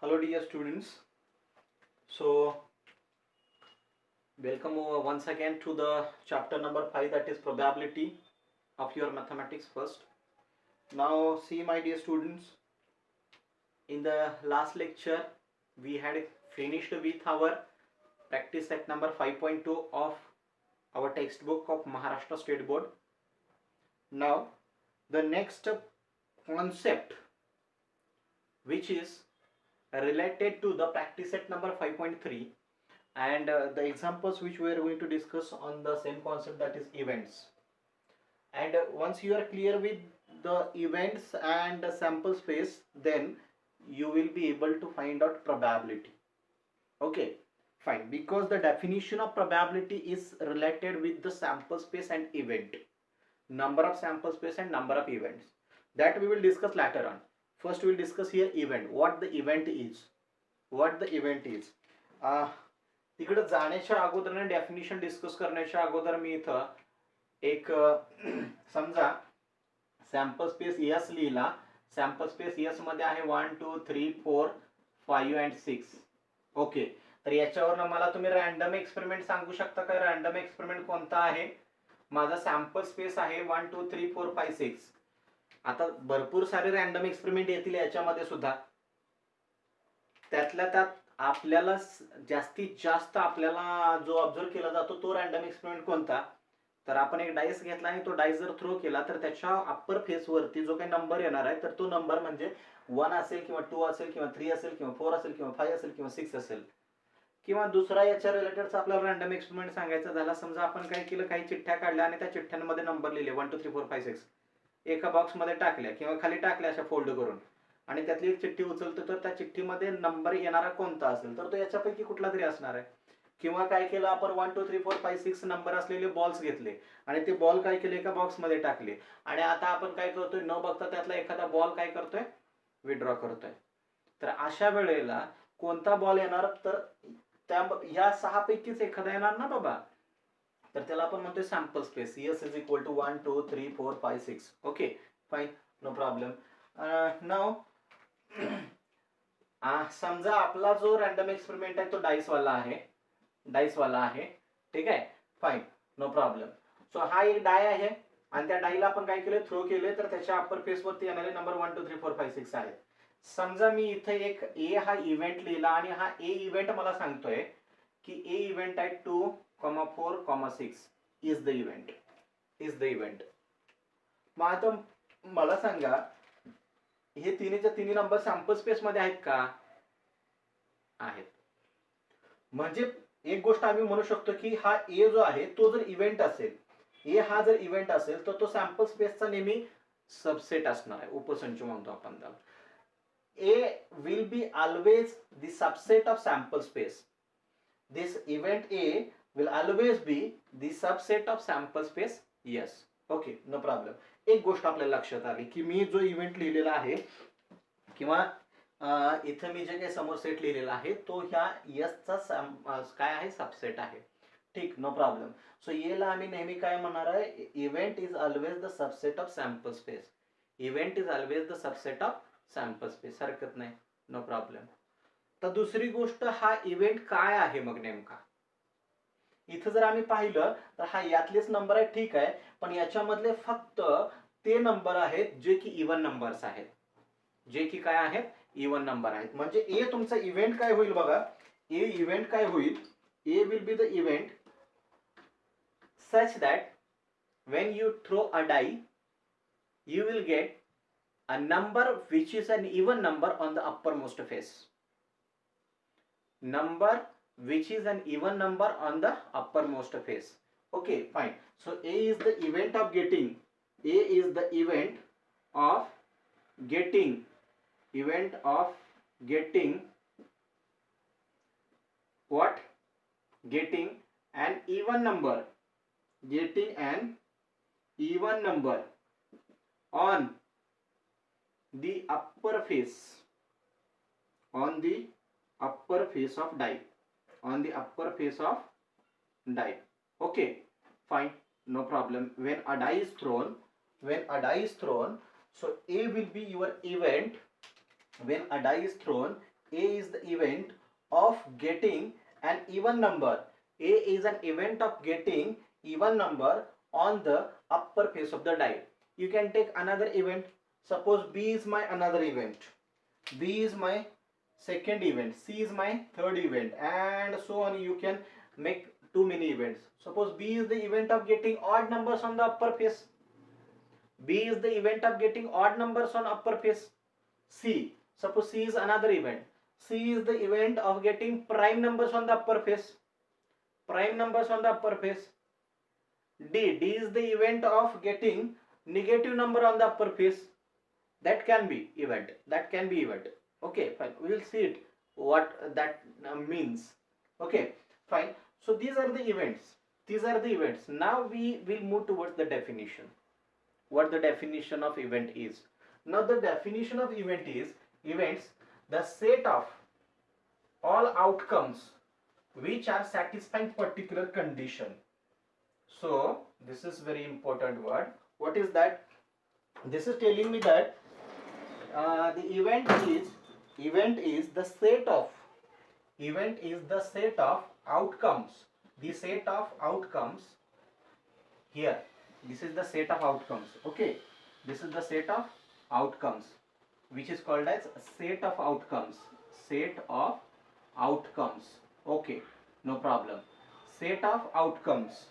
Hello dear students. So welcome once again to the chapter number 5, that is probability of your mathematics first. Now see my dear students, in the last lecture we had finished with our practice set number 5.2 of our textbook of Maharashtra State Board. Now the next concept which is related to the practice set number 5.3 and the examples which we are going to discuss on the same concept, that is events. And once you are clear with the events and the sample space, then you will be able to find out probability. Okay, fine, because the definition of probability is related with the sample space and event, number of sample space and number of events. That we will discuss later on. First we will discuss here event, what the event is. तिकडे जाण्याच्या अगोदर definition discuss करण्याच्या अगोदर मी इथं एक समजा sample space S लिहिला. Sample space S मध्ये आहे 1 2 3 4 5 अँड 6. ओके, तर याच्यावर मला तुम्ही रॅन्डम एक्सपेरिमेंट सांगू शकता का? रॅन्डम एक्सपेरिमेंट कोणता आहे? माझा सॅम्पल स्पेस आहे 1 2 3 4 5 6. आता भरपूर सारे रॅन्डम एक्सपेरिमेंट येतील याच्यामध्ये सुद्धा. त्यातल्या त्यात आपल्याला जास्तीत जास्त आपल्याला जो ऑब्झर्व केला जातो तो रॅन्डम एक्सपेरिमेंट कोणता? तर आपण एक डाइस घेतला आणि तो डाइस जर थ्रो केला तर त्याच्या अप्पर फेस वरती जो काही नंबर येणार आहे तर तो नंबर म्हणजे 1 असेल किंवा 2 असेल किंवा 3 असेल किंवा 4 असेल किंवा 5 असेल किंवा 6 असेल. किंवा दुसरा याच्या रिलेटेडचा आपल्याला रॅन्डम एक्सपेरिमेंट सांगायचा झाला, समजा आपण काय केलं, काही चिठ्ठ्या काढल्या आणि त्या चिठ्ठ्यांमध्ये नंबर लिहिले 1 2 3 4 5 6 एका बॉक्स मध्ये टाकल्या किंवा खाली टाकल्या अशा फोल्ड करून, आणि त्यातली एक चिठ्ठी उचलतो तर त्या चिठ्ठीमध्ये नंबर येणारा कोणता असेल तर तो याच्यापैकी कुठला तरी असणार आहे. किंवा काय केलं आपण 1 2 3 4 5 6 नंबर असलेले बॉल्स घेतले आणि ते बॉल काय केले, एका बॉक्स मध्ये टाकले, आणि आता आपण काय करतोय, न बघता त्यातला एखादा बॉल काय करतोय, विड्रॉ करतोय. तर अशा वेळेला कोणता बॉल येणार, तर त्या या 6 पैकीच एखादा येणार ना बाबा. तर त्याला आपण म्हणतोय sample space. S is equal to 1 2 3 4 5 6. Okay fine, no problem. नाव समजा आपला जो रॅन्डम एक्सपेरिमेंट आहे तो डाइस वाला आहे. ठीक आहे, फाईन, नो प्रॉब्लेम. सो हा एक डाय आहे आणि त्या डाईला आपण काय केले, थ्रो केले, तर त्याच्या अप्पर फेस वरती येणारे नंबर 1 2 3 4 5 6 आहेत. समजा मी इथे एक ए हा इव्हेंट लिहिला आणि हा ए इव्हेंट मला सांगतोय की ए इव्हेंट आहे 2 4 6 इज द इव्हेंट. मग आता मला सांगा, हे तिन्हीच्या तिन्ही नंबर सॅम्पल स्पेस मध्ये आहेत का? आहेत. म्हणजे एक गोष्ट आम्ही म्हणू शकतो की हा ए जो आहे तो जर इव्हेंट असेल, ए हा जर इव्हेंट असेल तर तो सॅम्पल स्पेसचा नेहमी सबसेट असणार आहे, उपसंच म्हणतो आपण त्याला. A will be always the subset of sample space. This event A will always be the subset of sample space. Yes, okay, no problem. एक गोष्ट आपल्याला लक्षात आली की मी जो इव्हेंट लिहिलेला आहे किंवा इथे मी जे काही समोर सेट लिहिलेला आहे तो ह्या एसचा काय आहे, सबसेट आहे. ठीक, नो प्रॉब्लेम. सो एला आम्ही नेहमी काय म्हणणार आहे, event is always the subset of sample space. Event is always the subset of sample space. हरकत नाही, नो प्रॉब्लेम. तर दुसरी गोष्ट, हा इव्हेंट काय आहे मग नेमका? इथं जर आम्ही पाहिलं तर हा यातलेच नंबर आहे, ठीक आहे, पण याच्यामधले फक्त ते नंबर आहेत जे की इव्हन नंबर्स आहेत, जे की काय आहेत, इव्हन नंबर आहेत. म्हणजे ए तुमचा इव्हेंट काय होईल बघा, ए इव्हेंट काय होईल, A will be the event such that when you throw a die you will get a number which is an even number on the uppermost face. Number which is an even number on the uppermost face. Okay, fine. So A is the event of getting. A is the event of getting. Event of getting what? Getting an even number. Getting an even number on the upper face, on the upper face of die, on the upper face of die. Okay, fine, no problem. When a die is thrown, so A will be your event. When a die is thrown, A is the event of getting an even number. A is an event of getting even number on the upper face of the die. You can take another event. Suppose B is my another event. B is my second event. C is my third event, and so on. You can make too many events. Suppose B is the event of getting odd numbers on the upper face. B is the event of getting odd numbers on upper face. C. Suppose C is another event. C is the event of getting prime numbers on the upper face. Prime numbers on the upper face. D. D is the event of getting negative number on the upper face. That can be event. That can be event. Okay, fine. We will see it. What that means. Okay, fine. So these are the events. These are the events. Now we will move towards the definition. What the definition of event is. Now the definition of event is events the set of all outcomes which are satisfying particular condition. So this is very important word. What is that? This is telling me that the event is the set of outcomes. The set of outcomes here. This is the set of outcomes. Okay, this is the set of outcomes, which is called as set of outcomes. Set of outcomes. Okay, no problem. Set of outcomes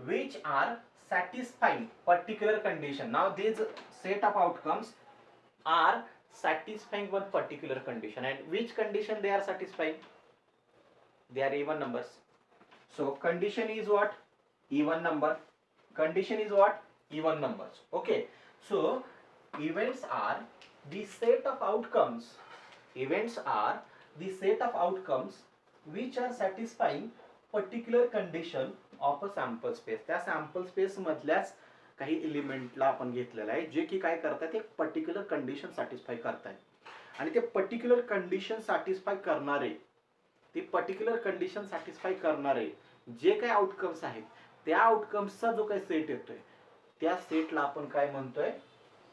which are satisfying particular condition. Now these set of outcomes are satisfying one particular condition, and which condition they are satisfying? They are even numbers. So condition is what? Even number. Condition is what? Even numbers. Okay, so events are the set of outcomes. Events are the set of outcomes which are satisfying particular condition of a sample space. त्या sample space मधल्याच काही एलिमेंटला आपण घेतलेला आहे जे की काय करतात एक particular condition satisfy करतात, आणि ते पर्टिक्युलर कंडिशन सॅटिस्फाय करणारे जे काही आउटकम्स आहेत त्या आउटकम्सचा जो काही सेट येतोय त्या सेटला आपण काय म्हणतोय?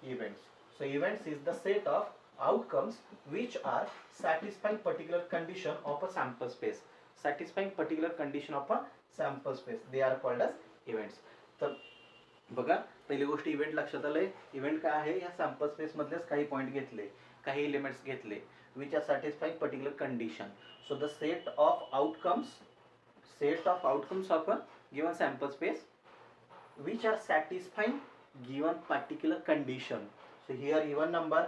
Events. So events is the set of outcomes which are satisfying particular condition of a sample space. Satisfying particular condition of a sample space, they are called as events. तर बघा, पहिली गोष्ट इव्हेंट लक्षात आलंय. इव्हेंट काय आहे? या sample space मधलेच काही पॉइंट घेतले, काही एलिमेंट्स घेतले which are satisfying particular condition. So the set of outcomes of a given sample space which are satisfying given particular condition. So here even number,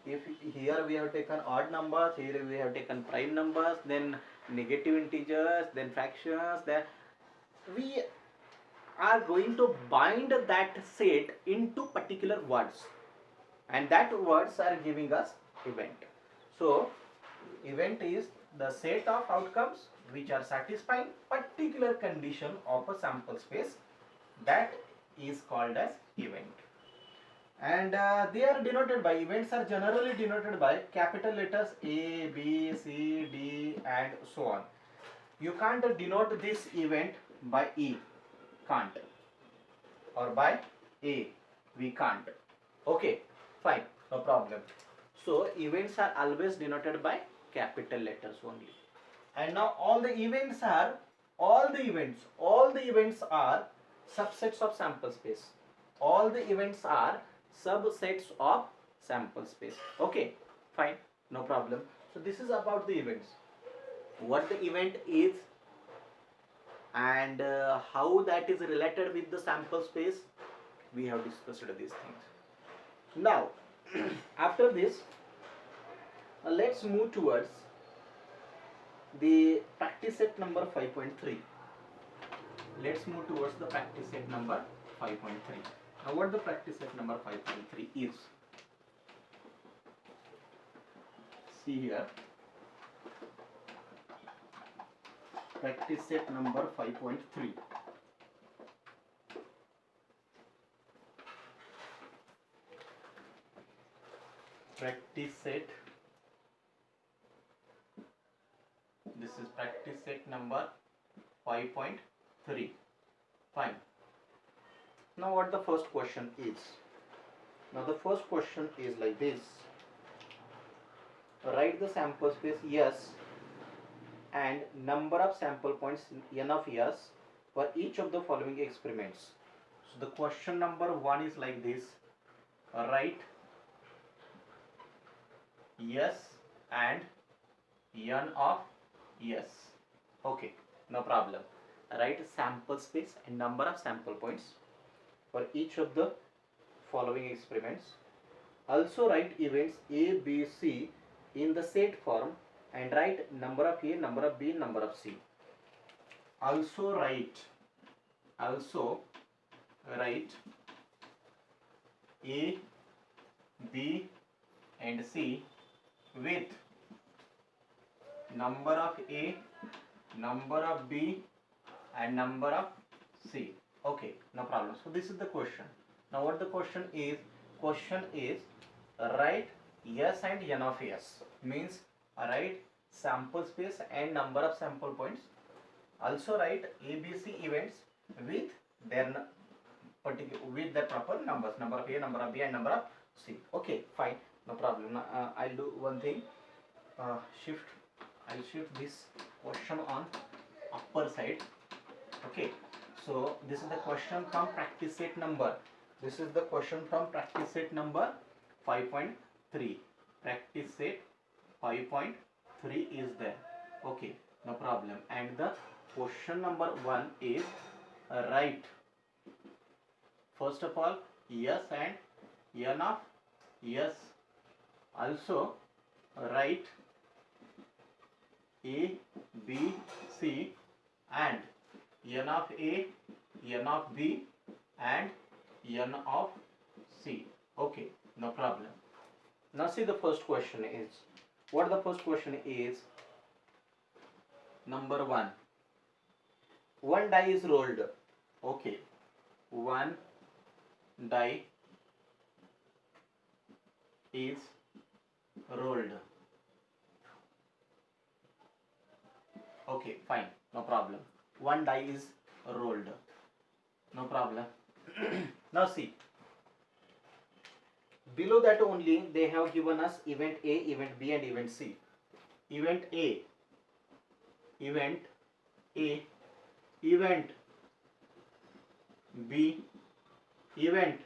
if here we have taken odd numbers, here we have taken prime numbers, then negative integers, then fractions, then we are going to bind that set into particular words, and that words are giving us event. So event is the set of outcomes which are satisfying particular condition of a sample space, that is called as event. And they are denoted by, events are generally denoted by capital letters A, B, C, D and so on. You can't denote this event by E, can't, or by A, we can't. Okay, fine, no problem. So events are always denoted by capital letters only. And now all the events are subsets of sample space. All the events are subsets of sample space. Okay, fine, no problem. So this is about the events, what the event is and how that is related with the sample space. We have discussed these things. Now after this, let's move towards the practice set number 5.3. Let's move towards the practice set number 5.3. Now what the practice set number 5.3 is? See here, practice set number 5.3. Practice set, this is practice set number 5.3. Fine. Now what the first question is? Now the first question is like this. write the sample space S and number of sample points n of S for each of the following experiments. So the question number 1 is like this: write S and n of S. Okay, no problem. Write sample space and number of sample points for each of the following experiments. Also write events A, B, C in the set form and write number of A, number of B, number of C. Also write A, B and C with number of A, number of B and number of C. Okay, no problem. So this is the question. Now what the question is write S and n of S, means write sample space and number of sample points. Also write ABC events with their proper numbers, number of A, number of B and number of C. Okay, fine, no problem. Now, I'll do one thing. I'll shift this question on upper side. Okay, so this is the question from practice set number. This is the question from practice set number 5.3. Practice set 5.3 is there. Okay, no problem. And the question number 1 is write first of all S and n of S. Also write A, B, C and n of A, n of B and n of C. Okay, no problem. Now see the first question is, what the first question is, number 1, one die is rolled. Okay, one die is rolled. Okay, fine, no problem. One die is rolled, no problem. Now see, below that only they have given us event A, event B and event C. Event A, event B, event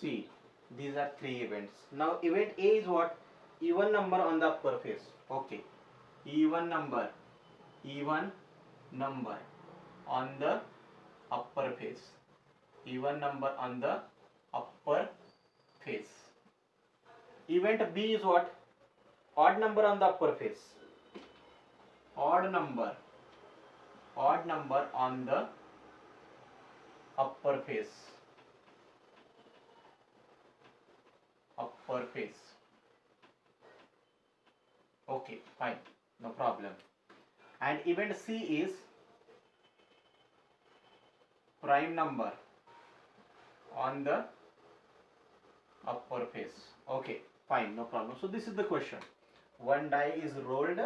C. These are 3 events. Now event A is what? Even number on the upper face. Okay, even number on the upper face. Even number on the upper face. Event B is what? Odd number on the upper face. Odd number on the upper face. Upper face. Okay, fine, no problem. And event C is prime number on the upper face. Okay, fine, no problem. So this is the question. One die is rolled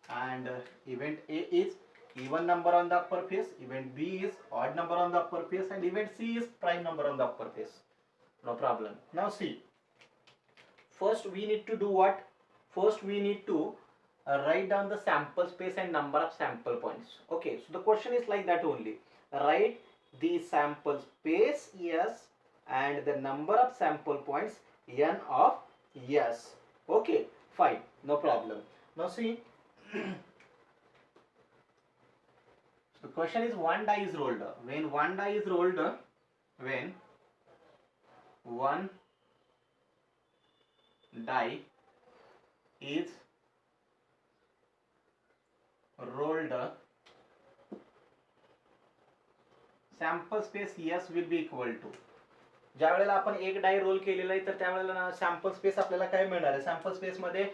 and event A is even number on the upper face, event B is odd number on the upper face and event C is prime number on the upper face. No problem. Now see, first we need to do what? First we need to write down the sample space and number of sample points. Okay, so the question is like that only. Write the sample space S and the number of sample points n of S. Okay, fine, no problem. Now see, the question is one die is rolled. When one die is rolled, when one die is rolled, sample space S will be equal to, ज्या वेळेला आपण एक di role केलेला आहे तर त्यावेळेला sample space आपल्याला काय मिळणार आहे? सॅम्पल स्पेस मध्ये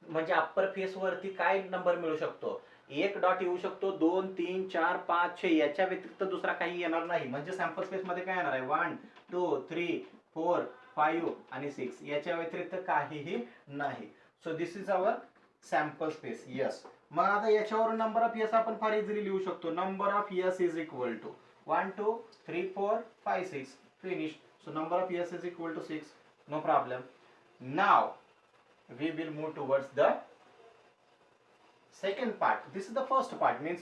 म्हणजे अप्पर फेस वरती काय नंबर मिळू शकतो? एक डॉट येऊ शकतो, 2, 3, 4, 5, 6 याच्या व्यतिरिक्त दुसरा काही येणार नाही. म्हणजे सॅम्पल स्पेस मध्ये काय येणार आहे? 1, 2, 3, 4, 5 आणि 6 याच्या व्यतिरिक्त काहीही नाही. So this is our sample space yes. मग आता याच्यावरून नंबर ऑफ यस आपण फार इझिली लिहू शकतो. Number of yes is equal to 1, 2, 3, 4, 5, 6 finish. So number of S is equal to 6. No problem. Now we will move towards the second part. This is the first part, means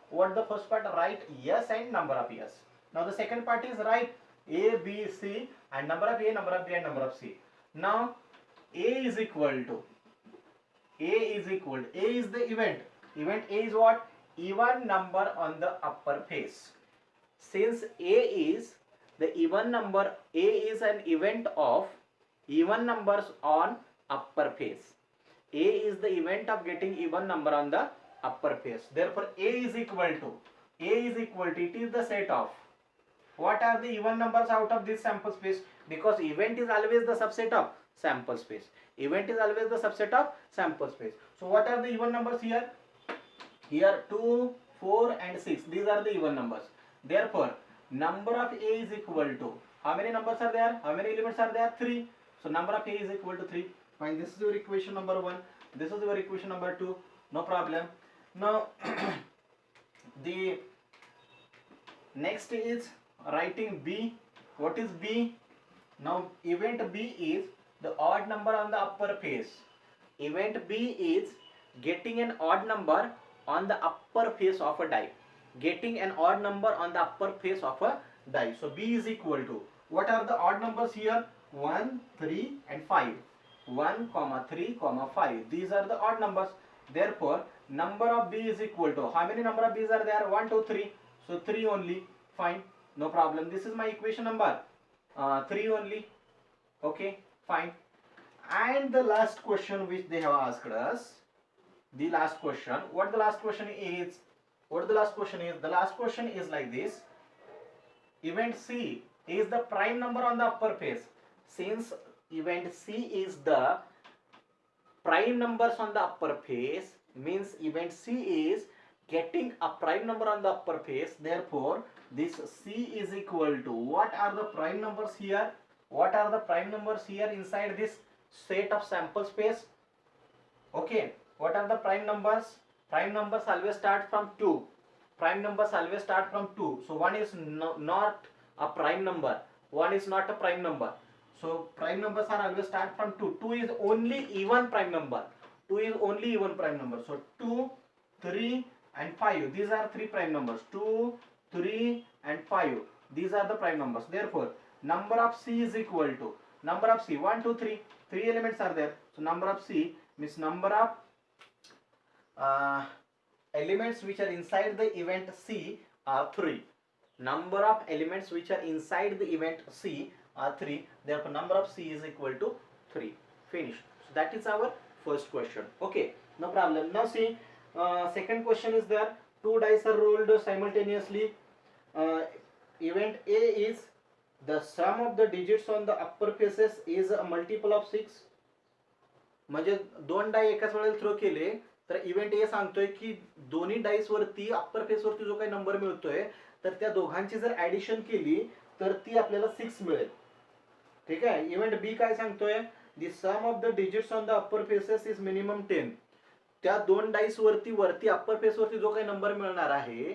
what the first part? Write yes and number of yes. Now the second part is write A, B, C and number of A, number of B and number of C. Now A is equal to A is the event. Event A is what? Even number on the upper face. Since A is the even number, A is an event of even numbers on upper face. A is the event of getting even number on the upper face. Therefore, A is equal to, it is the set of, what are the even numbers out of this sample space? Because event is always the subset of sample space. Event is always the subset of sample space. So what are the even numbers here? Here 2, 4 and 6. These are the even numbers. Therefore, number of A is equal to, how many numbers are there? How many elements are there? 3. So number of A is equal to 3. Fine. This is your equation number 1. This is your equation number 2. No problem. Now, the next is writing B. What is B? Now, event B is the odd number on the upper face. Event B is getting an odd number on the upper face of a die. Getting an odd number on the upper face of a die. So B is equal to, what are the odd numbers here? 1, 3 and 5. 1, 3, 5. These are the odd numbers. Therefore, number of B is equal to, how many number of B's are there? 1, 2, 3. So 3 only. Fine. No problem. This is my equation number 3 only. Okay. Fine. And the last question which they have asked us, the last question, what the last question is? What the last question is? The last question is like this. Event C is the prime number on the upper face. Since event C is the prime numbers on the upper face, means event C is getting a prime number on the upper face. Therefore, this C is equal to, what are the prime numbers here? What are the prime numbers here inside this set of sample space? Okay. What are the prime numbers? Prime numbers always start from 2. Prime numbers always start from 2. So 1 is not a prime number. 1 is not a prime number. So prime numbers are always start from 2. 2 is only even prime number. 2 is only even prime number. So 2, 3 and 5. These are 3 prime numbers. 2, 3 and 5. These are the prime numbers. Therefore, number of C is equal to, number of C, 1, 2, 3. 3 elements are there. So number of C means number of elements which are inside the event C are 3. Number of elements which are inside the event C are 3. Therefore, number of C is equal to 3. Finished. So that is our first question. Okay, no problem. Now see, second question is there. 2 dice are rolled simultaneously. Event A is the sum of the digits on the upper faces is a multiple of 6. म्हणजे 2 di एकाच वेळेला throw केले तर event ए सांगतोय की दोन्ही dice वरती upper face वरती जो काही नंबर मिळतोय तर त्या दोघांची जर ऍडिशन केली तर ती आपल्याला 6 मिळेल. ठीक आहे. इव्हेंट बी काय सांगतोय? The sum of the digits on the upper faces is minimum 10. त्या 2 डाईस वरती अप्पर फेस वरती जो काही नंबर मिळणार आहे,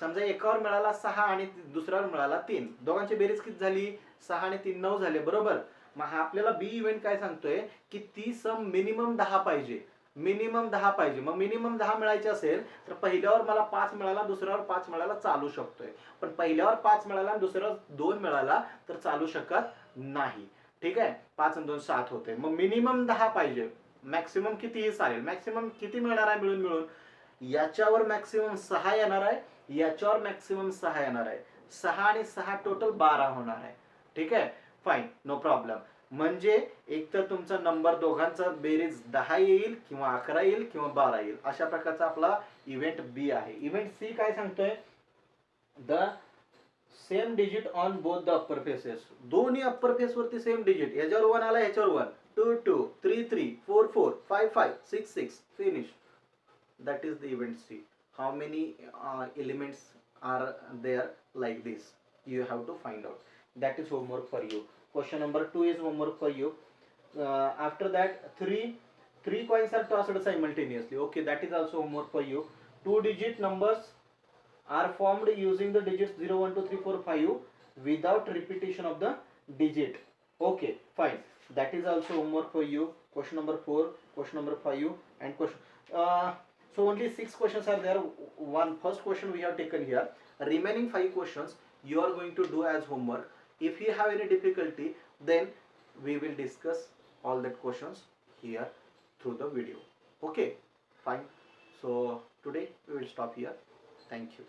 समजा एकावर मिळाला 6 आणि दुसऱ्यावर मिळाला 3, दोघांची बेरीज किती झाली? 6 आणि 3 9 झाले, बरोबर. मग आपल्याला बी इव्हेंट काय सांगतोय की ती सम मिनिमम 10 पाहिजे. मिनिमम 10 पाहिजे. मग मिनिमम 10 मिळायचे असेल तर पहिल्यावर मला 5 मिळाला, दुसऱ्यावर 5 मिळाला, चालू शकतोय. पण पहिल्यावर 5 मिळाला आणि दुसऱ्यावर 2 मिळाला तर चालू शकत नाही. ठीक आहे. 5 आणि 2 7 होते. मग मिनिमम 10 पाहिजे. मॅक्सिमम कितीही चालेल. मॅक्सिमम किती मिळणार आहे मिळून? याच्यावर मॅक्सिमम 6 येणार आहे, याच्यावर मॅक्सिमम 6 येणार आहे. 6 आणि 6 टोटल 12 होणार आहे. ठीक आहे. Fine, no problem. म्हणजे एक तर तुमचा नंबर दोघांचा बेरीज 10 येईल किंवा 11 येईल किंवा 12 येईल. अशा प्रकारचा आपला इव्हेंट बी आहे. इव्हेंट सी काय सांगतोय? The same digit on both the upper faces. दोन्ही अप्पर फेस वरती सेम डिजिट. याच्यावर 1 आला, याच्यावर 1. 2 2 3 3 4 4 5 5 6 6. Finish. That is the event C. How many elements are there like this? You have to find out. That is homework for you. Question number 2 is homework for you. After that, three coins are tossed simultaneously. Okay, that is also homework for you. 2-digit numbers are formed using the digits 0 1 2 3 4 5 without repetition of the digit. Okay, fine. That is also homework for you. question number 4, question number 5, and question. So only 6 questions are there. One first question we have taken here. Remaining 5 questions you are going to do as homework. If you have any difficulty, then we will discuss all that questions here through the video. Okay, fine. So today we will stop here. Thank you.